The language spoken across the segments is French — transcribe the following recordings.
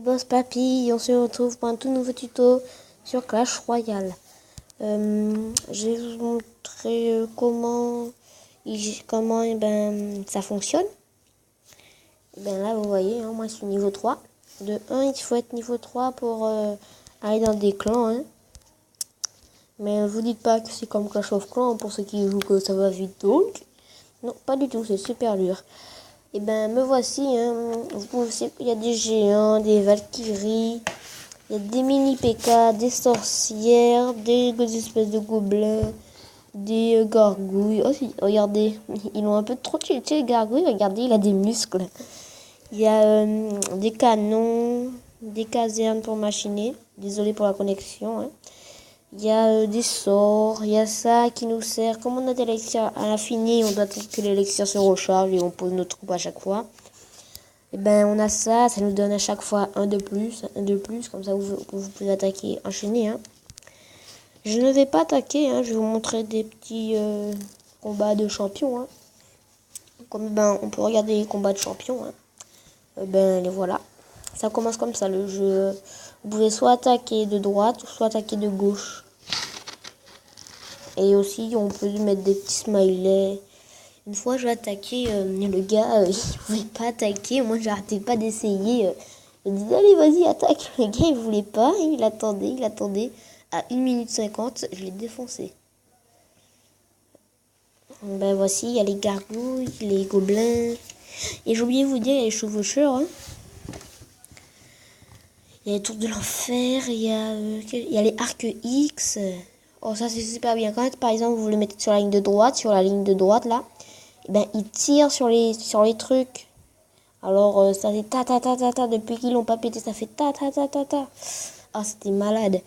Boss Papy, on se retrouve pour un tout nouveau tuto sur Clash Royale. Je vais vous montrer comment ça fonctionne. Là vous voyez, hein, moi je suis niveau 3. De 1 il faut être niveau 3 pour aller dans des clans. Hein. Mais vous dites pas que c'est comme Clash of Clans pour ceux qui jouent que ça va vite donc. Non, pas du tout, c'est super dur. Me voici, hein. Il y a des géants, des valkyries, il y a des mini P.K., des sorcières, des espèces de gobelins, des gargouilles. Oh, regardez, ils ont un peu trop tué les gargouilles, regardez, il a des muscles. Il y a des canons, des casernes pour machiner. Désolé pour la connexion. Hein. Il y a des sorts, il y a ça qui nous sert. Comme on a des élixirs à l'infini, on doit attendre que l'élixir se recharge et on pose notre troupe à chaque fois. On a ça, ça nous donne à chaque fois un de plus, comme ça vous pouvez attaquer, enchaîner. Hein. Je ne vais pas attaquer, hein, je vais vous montrer des petits combats de champions. Hein. Comme on peut regarder les combats de champions. Hein. Les voilà. Ça commence comme ça le jeu. Vous pouvez soit attaquer de droite, soit attaquer de gauche. Et aussi, on peut mettre des petits smileys. Une fois, je vais attaquer, le gars, il voulait pas attaquer. Moi, j'arrêtais pas d'essayer. Je disais, allez, vas-y, attaque. Le gars, il voulait pas. Il attendait. À 1 minute 50, je l'ai défoncé. Voici, il y a les gargouilles, les gobelins. Et j'ai oublié de vous dire, il y a les chevaucheurs. Hein. Il y a les tours de l'enfer, il y a les arcs X. Oh, ça c'est super bien. Quand par exemple vous le mettez sur la ligne de droite, là, il tire sur les trucs. Alors ça fait ta. Depuis qu'ils l'ont pas pété, ça fait ta. Ah, c'était malade.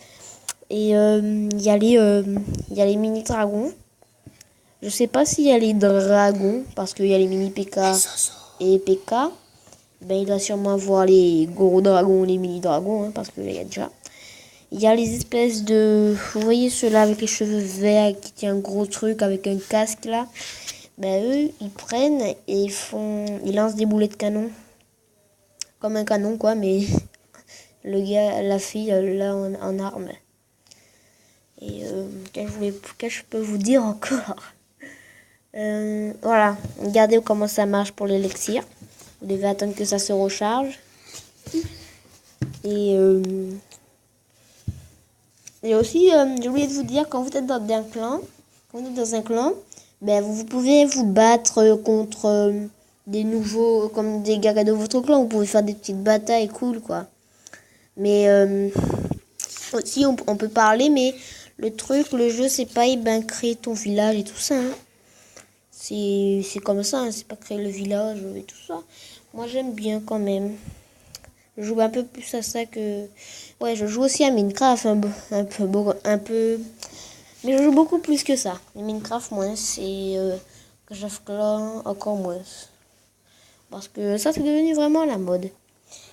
Et il y a les mini dragons. Je sais pas s'il y a les dragons parce qu'il y a les mini P.K. et P.K. Il doit sûrement avoir les gros dragons, les mini dragons, hein, parce que là, il y a déjà. Il y a les espèces de... Vous voyez ceux-là avec les cheveux verts qui tient un gros truc avec un casque là. Eux, ils prennent et ils lancent des boulets de canon. Comme un canon quoi, mais le gars, la fille, là en arme. Et qu'est-ce que je peux vous dire encore? Voilà, regardez comment ça marche pour l'élixir. Vous devez attendre que ça se recharge. Et aussi, j'ai oublié de vous dire, quand vous êtes dans un clan, vous pouvez vous battre contre des nouveaux, comme des gars de votre clan. Vous pouvez faire des petites batailles cool, quoi. Mais aussi, on peut parler, mais le jeu, c'est pas créer ton village et tout ça. Hein. C'est comme ça, hein, c'est pas créer le village et tout ça. Moi, j'aime bien quand même. Je joue un peu plus à ça que... Ouais, je joue aussi à Minecraft un peu... Mais je joue beaucoup plus que ça. Minecraft, moins, c'est... Clash of Clans, encore moins. Parce que ça, c'est devenu vraiment la mode.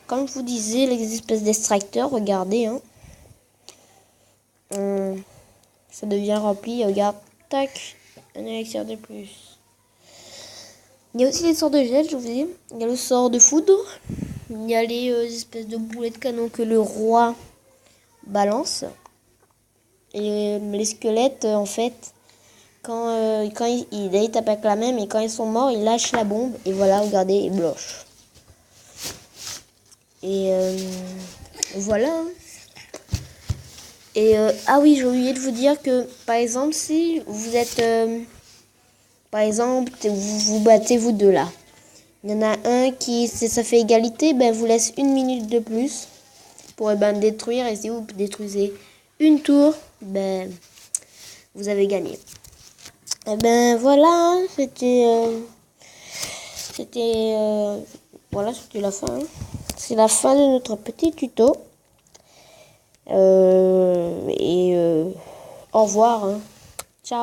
Comme je vous disais, les espèces d'extracteurs, regardez, hein. Ça devient rempli, regarde, tac, un élixir de plus. Il y a aussi les sorts de gel, je vous dis. Il y a le sort de foudre. Il y a les espèces de boulets de canon que le roi balance. Et les squelettes, en fait, quand ils tapent avec la même et quand ils sont morts, ils lâchent la bombe. Et voilà, regardez, ils blochent. Et voilà. Et ah oui, j'ai oublié de vous dire que, par exemple, si vous êtes... par exemple, vous battez vous deux là. Il y en a un qui, si ça fait égalité, vous laisse 1 minute de plus pour détruire. Et si vous détruisez une tour, vous avez gagné. Voilà, voilà, c'était la fin. Hein. C'est la fin de notre petit tuto. Au revoir. Hein. Ciao.